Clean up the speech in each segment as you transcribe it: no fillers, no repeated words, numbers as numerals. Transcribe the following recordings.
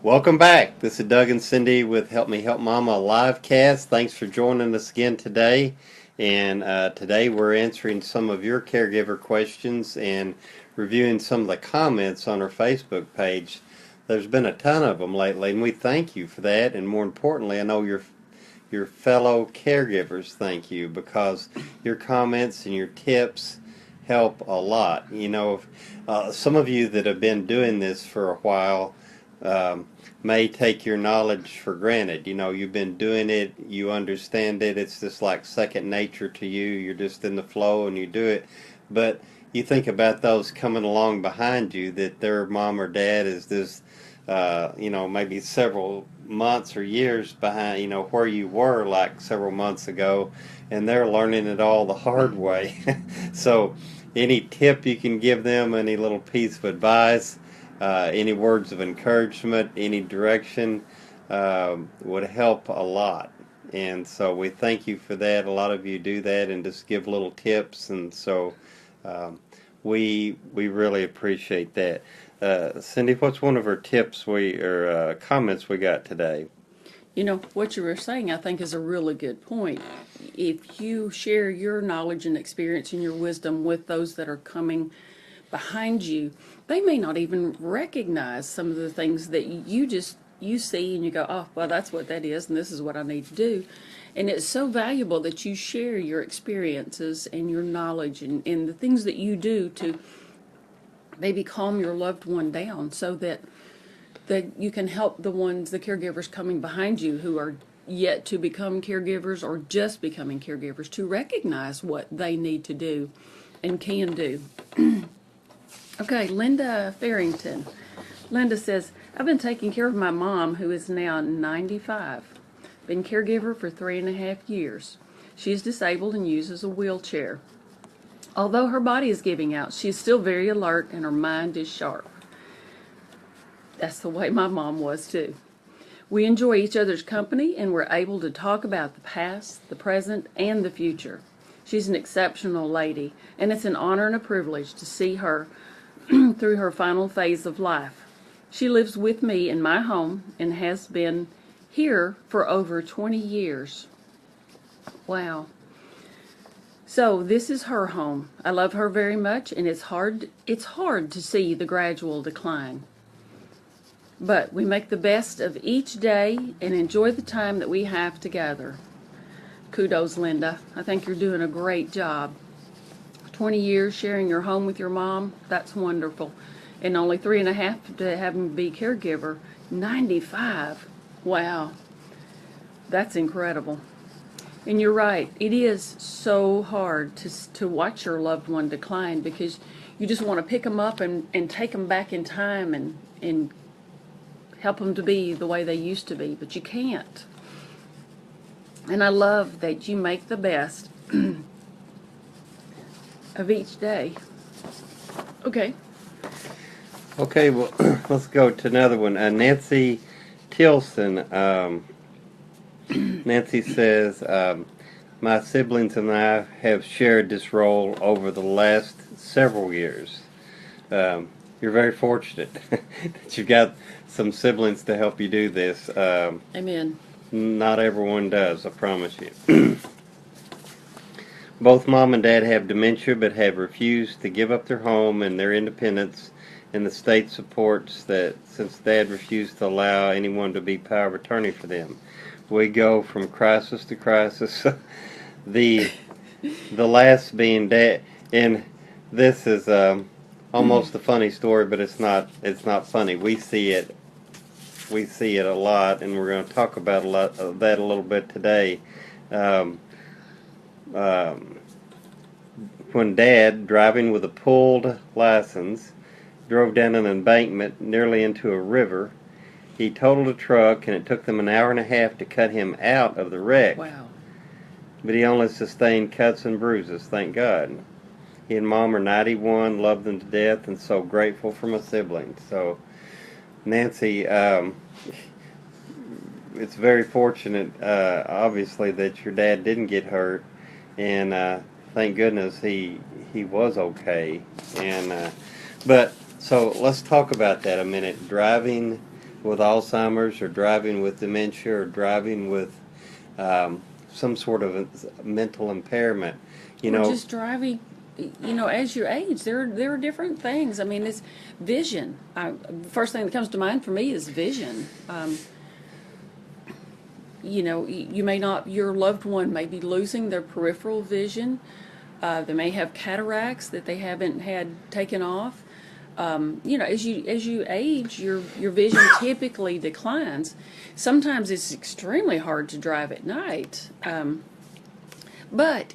Welcome back. This is Doug and Cindy with Help Me Help Mama LiveCast. Thanks for joining us again today. And today we're answering some of your caregiver questions and reviewing some of the comments on our Facebook page. There's been a ton of them lately, and we thank you for that. And more importantly, I know your fellow caregivers thank you because your comments and your tips help a lot. Some of you that have been doing this for a while um, may take your knowledge for granted. You've been doing it, you understand it, it's just like second nature to you. You're just in the flow and you do it. But you think about those coming along behind you that their mom or dad is this, maybe several months or years behind, where you were like several months ago, and they're learning it all the hard way. So, any tip you can give them, any little piece of advice, any words of encouragement, any direction would help a lot. And so we thank you for that. A lot of you do that and just give little tips, and so um, we really appreciate that. Cindy, what's one of our tips or comments we got today? What you were saying, I think, is a really good point. If you share your knowledge and experience and your wisdom with those that are coming behind you, they may not even recognize some of the things that you see and you go, oh, well, that's what that is, and this is what I need to do. And it's so valuable that you share your experiences and your knowledge and the things that you do to maybe calm your loved one down so that you can help the caregivers coming behind you who are yet to become caregivers or just becoming caregivers to recognize what they need to do and can do. Okay, Linda Farrington. Linda says, I've been taking care of my mom who is now 95. Been caregiver for 3.5 years. She is disabled and uses a wheelchair. Although her body is giving out, she is still very alert and her mind is sharp. That's the way my mom was too. We enjoy each other's company and we're able to talk about the past, the present, and the future. She's an exceptional lady, and it's an honor and a privilege to see her through her final phase of life. She lives with me in my home and has been here for over 20 years. Wow. So this is her home. I love her very much, and it's hard to see the gradual decline. But we make the best of each day and enjoy the time that we have together. Kudos, Linda. I think you're doing a great job. 20 years sharing your home with your mom, that's wonderful. And only 3.5 to having be caregiver. 95. Wow. That's incredible. And you're right, it is so hard to watch your loved one decline because you just want to pick them up and take them back in time and help them to be the way they used to be, but you can't. And I love that you make the best of each day. Okay. Okay, well, let's go to another one. Nancy Tilson. Nancy says, my siblings and I have shared this role over the last several years. You're very fortunate that you've got some siblings to help you do this. Amen. Not everyone does, I promise you. Both mom and dad have dementia but have refused to give up their home and their independence, and the state supports that since dad refused to allow anyone to be power of attorney for them. We go from crisis to crisis. the last being dad, and this is almost a funny story, but it's not funny. We see it a lot, and we're going to talk about a lot of that a little bit today. When Dad, driving with a pulled license, drove down an embankment nearly into a river, he totaled a truck, and it took them an hour and a half to cut him out of the wreck. Wow. But he only sustained cuts and bruises, thank God. He and Mom are 91, love them to death, and so grateful for my siblings. So, Nancy, it's very fortunate, obviously, that your dad didn't get hurt, and thank goodness he was okay. And but so let's talk about that a minute. Driving with Alzheimer's or driving with dementia or driving with some sort of mental impairment. You Or know, just driving, as you age, there are different things. I mean, it's vision. First thing that comes to mind for me is vision. You may not, your loved one may be losing their peripheral vision. They may have cataracts that they haven't had taken off. As you age, your vision typically declines. Sometimes it's extremely hard to drive at night, but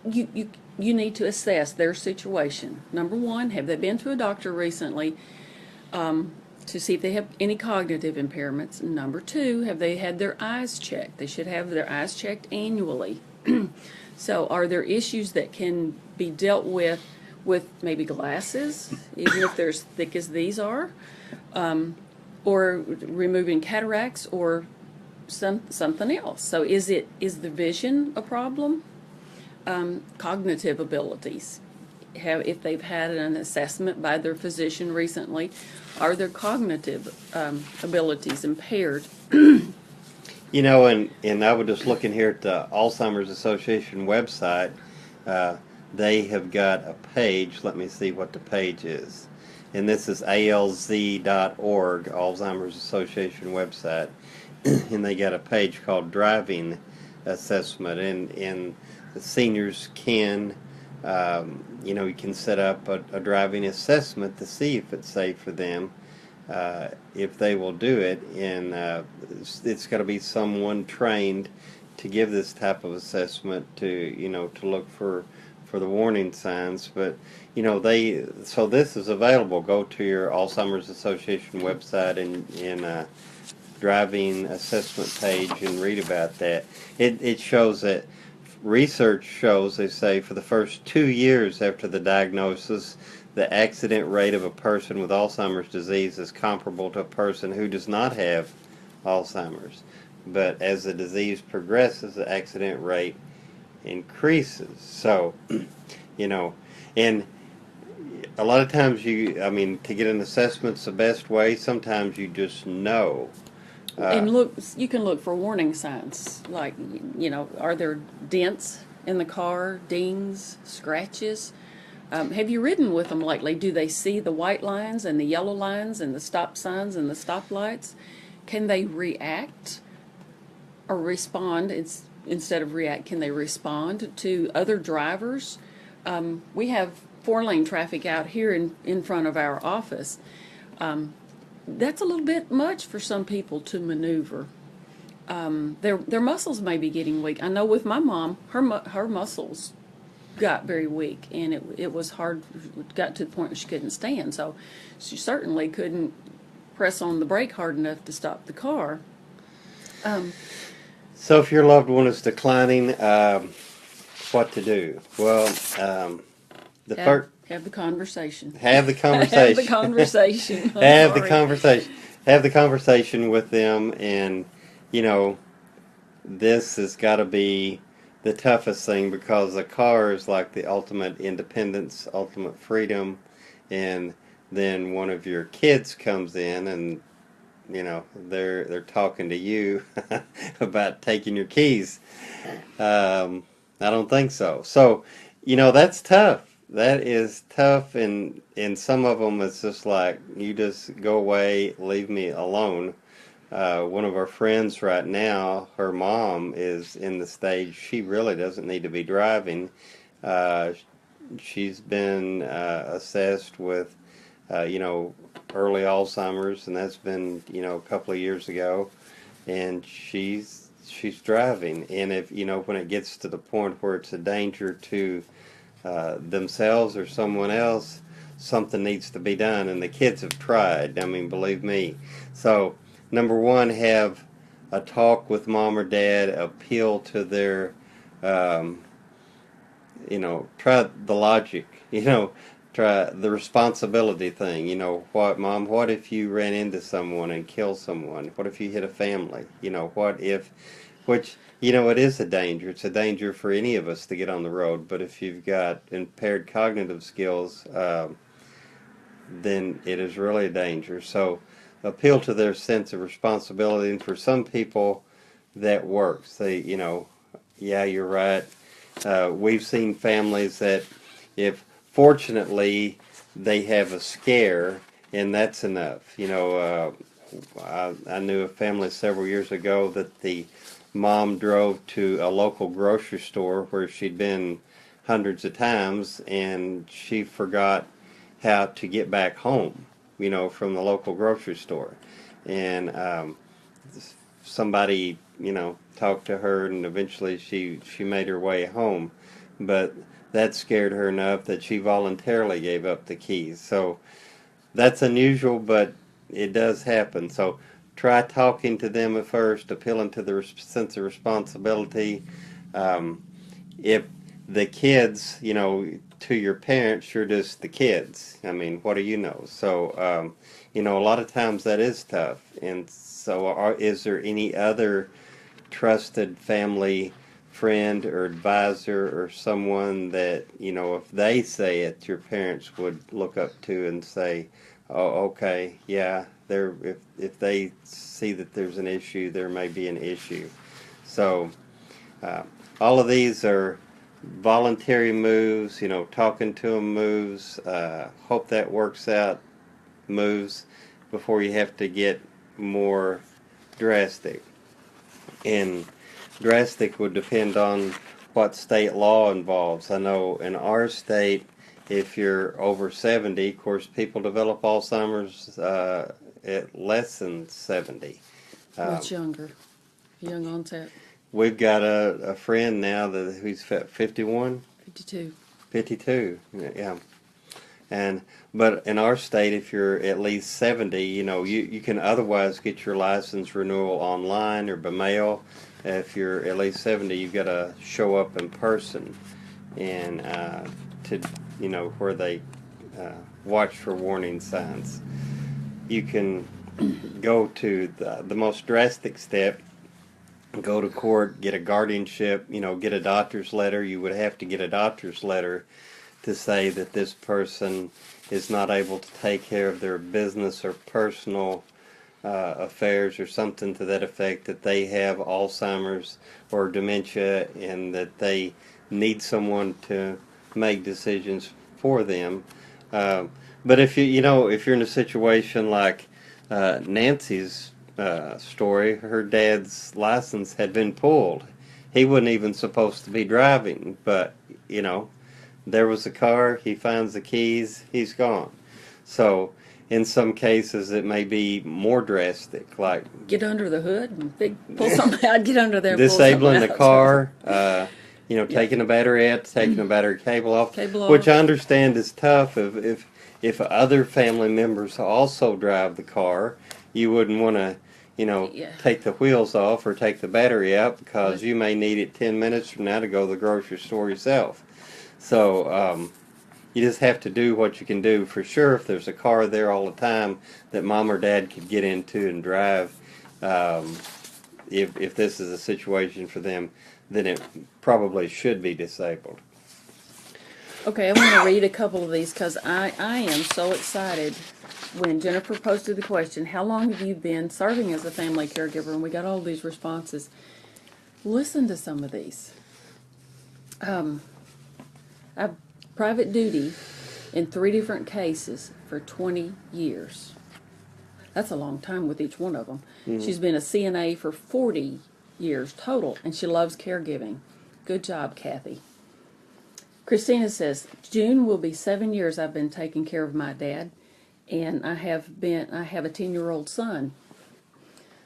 you need to assess their situation. Number one, have they been to a doctor recently to see if they have any cognitive impairments? Number two, have they had their eyes checked? They should have their eyes checked annually. So are there issues that can be dealt with maybe glasses, even if they're as thick as these are, or removing cataracts or something else? So is the vision a problem? Cognitive abilities. If they've had an assessment by their physician recently, are their cognitive abilities impaired? And I was just looking here at the Alzheimer's Association website. They have got a page. Let me see what the page is. And this is alz.org, Alzheimer's Association website. And they got a page called Driving Assessment. And the seniors can, you can set up a driving assessment to see if it's safe for them. If they will do it, and it's got to be someone trained to give this type of assessment to look for the warning signs. But so this is available. Go to your Alzheimer's Association website and driving assessment page and read about that. It shows that research shows, they say, for the first 2 years after the diagnosis, the accident rate of a person with Alzheimer's disease is comparable to a person who does not have Alzheimer's. But as the disease progresses, the accident rate increases. So, and a lot of times to get an assessment's the best way. Sometimes you just know. And you can look for warning signs, like, are there dents in the car, dings, scratches? Have you ridden with them lately? Do they see the white lines and the yellow lines and the stop signs and the stop lights? Can they react or respond? Instead of react, can they respond to other drivers? We have 4-lane traffic out here in front of our office. That's a little bit much for some people to maneuver. Their muscles may be getting weak. I know with my mom, her muscles got very weak, and it was hard. It got to the point where she couldn't stand, so she certainly couldn't press on the brake hard enough to stop the car. So if your loved one is declining, what to do? Well, have the conversation. Have the conversation. Have the conversation. Have the conversation. Have the conversation with them, and this has got to be the toughest thing, because a car is like the ultimate independence, ultimate freedom, and then one of your kids comes in and they're talking to you about taking your keys. I don't think so. So that's tough. That is tough, and some of them it's just like, you just go away, leave me alone. One of our friends right now, her mom is in the stage she really doesn't need to be driving. She's been assessed with, early Alzheimer's, and that's been, a couple of years ago, and she's driving. And if, when it gets to the point where it's a danger to themselves or someone else, something needs to be done, and the kids have tried. I mean, believe me. So, number one, have a talk with mom or dad, appeal to their, try the logic, try the responsibility thing. What if you ran into someone and killed someone? What if you hit a family? What if, which, it is a danger. It's a danger for any of us to get on the road, but if you've got impaired cognitive skills, then it is really a danger. So appeal to their sense of responsibility. And for some people, that works. They, yeah, you're right. We've seen families that, if fortunately they have a scare, and that's enough. I knew a family several years ago that the mom drove to a local grocery store where she'd been hundreds of times, and she forgot how to get back home, from the local grocery store. And somebody, talked to her, and eventually she made her way home. But that scared her enough that she voluntarily gave up the keys. So that's unusual, but it does happen. So try talking to them at first, appealing to their sense of responsibility. If the kids, to your parents, you're just the kids. I mean, what do you know? So, a lot of times that is tough. And so, is there any other trusted family friend or advisor or someone that, if they say it, your parents would look up to and say, oh, okay, yeah, if they see that there's an issue, there may be an issue. So all of these are voluntary moves, talking to them moves, hope that works out moves before you have to get more drastic. And drastic would depend on what state law involves. I know in our state, if you're over 70, of course, people develop Alzheimer's at less than 70. Much younger, young onset. We've got a friend now who's 51, 52. 52, yeah. But in our state, if you're at least 70, you can otherwise get your license renewal online or by mail. If you're at least 70, you've got to show up in person, and where they watch for warning signs. You can go to the most drastic step, go to court, get a guardianship, get a doctor's letter. You would have to get a doctor's letter to say that this person is not able to take care of their business or personal affairs or something to that effect, that they have Alzheimer's or dementia, and that they need someone to make decisions for them. But if if you're in a situation like Nancy's story, her dad's license had been pulled. He wasn't even supposed to be driving, but there was a car, he finds the keys, he's gone. So in some cases it may be more drastic, like Get under the hood and pull something out, get under there and disabling pull the something out. car, taking a battery out, taking a battery cable off, Cable which off. I understand is tough. If other family members also drive the car, you wouldn't want to, Yeah. take the wheels off or take the battery out, because you may need it 10 minutes from now to go to the grocery store yourself. So you just have to do what you can do. For sure, if there's a car there all the time that mom or dad could get into and drive, if this is a situation for them, then it probably should be disabled. Okay, I want to read a couple of these because I am so excited. When Jennifer posted the question, how long have you been serving as a family caregiver? And we got all these responses. Listen to some of these. I've private duty in 3 different cases for 20 years. That's a long time with each one of them. Mm-hmm. She's been a CNA for 40 years total, and she loves caregiving. Good job, Kathy. Christina says, June will be 7 years I've been taking care of my dad, and I have a 10-year-old son.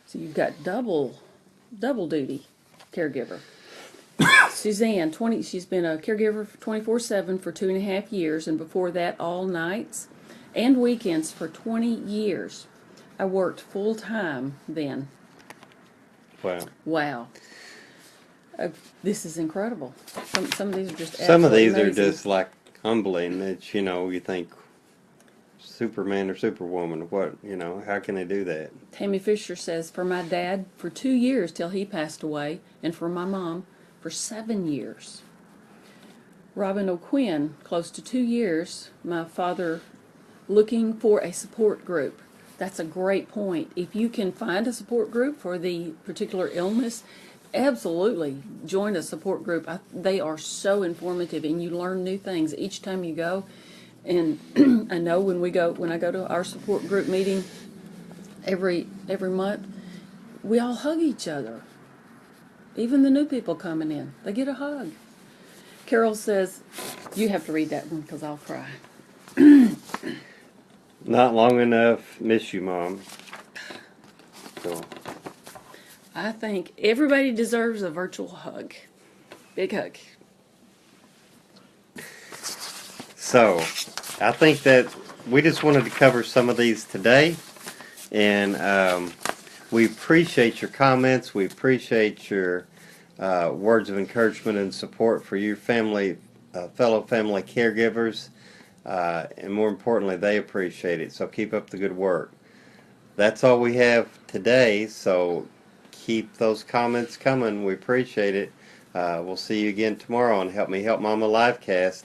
So you've got double duty caregiver. Suzanne, she's been a caregiver for 24/7 for 2.5 years, and before that all nights and weekends for 20 years. I worked full time then. Wow. This is incredible. Some of these are just some of these amazing. are just like humbling, that you think Superman or Superwoman, what, how can they do that? Tammy Fisher says, for my dad for 2 years till he passed away, and for my mom for 7 years. Robin O'Quinn, close to 2 years, my father looking for a support group. That's a great point. If you can find a support group for the particular illness, absolutely join a support group. They are so informative, and you learn new things each time you go. And I know when I go to our support group meeting every month, we all hug each other. Even the new people coming in, they get a hug. Carol says, you have to read that one because I'll cry. Not long enough. Miss you, Mom. So, I think everybody deserves a virtual hug. Big hug. so I think that we just wanted to cover some of these today, and we appreciate your comments. We appreciate your words of encouragement and support for your family, fellow family caregivers. And more importantly, they appreciate it. So keep up the good work. That's all we have today. So keep those comments coming. We appreciate it. We'll see you again tomorrow on Help Me Help Mama LiveCast.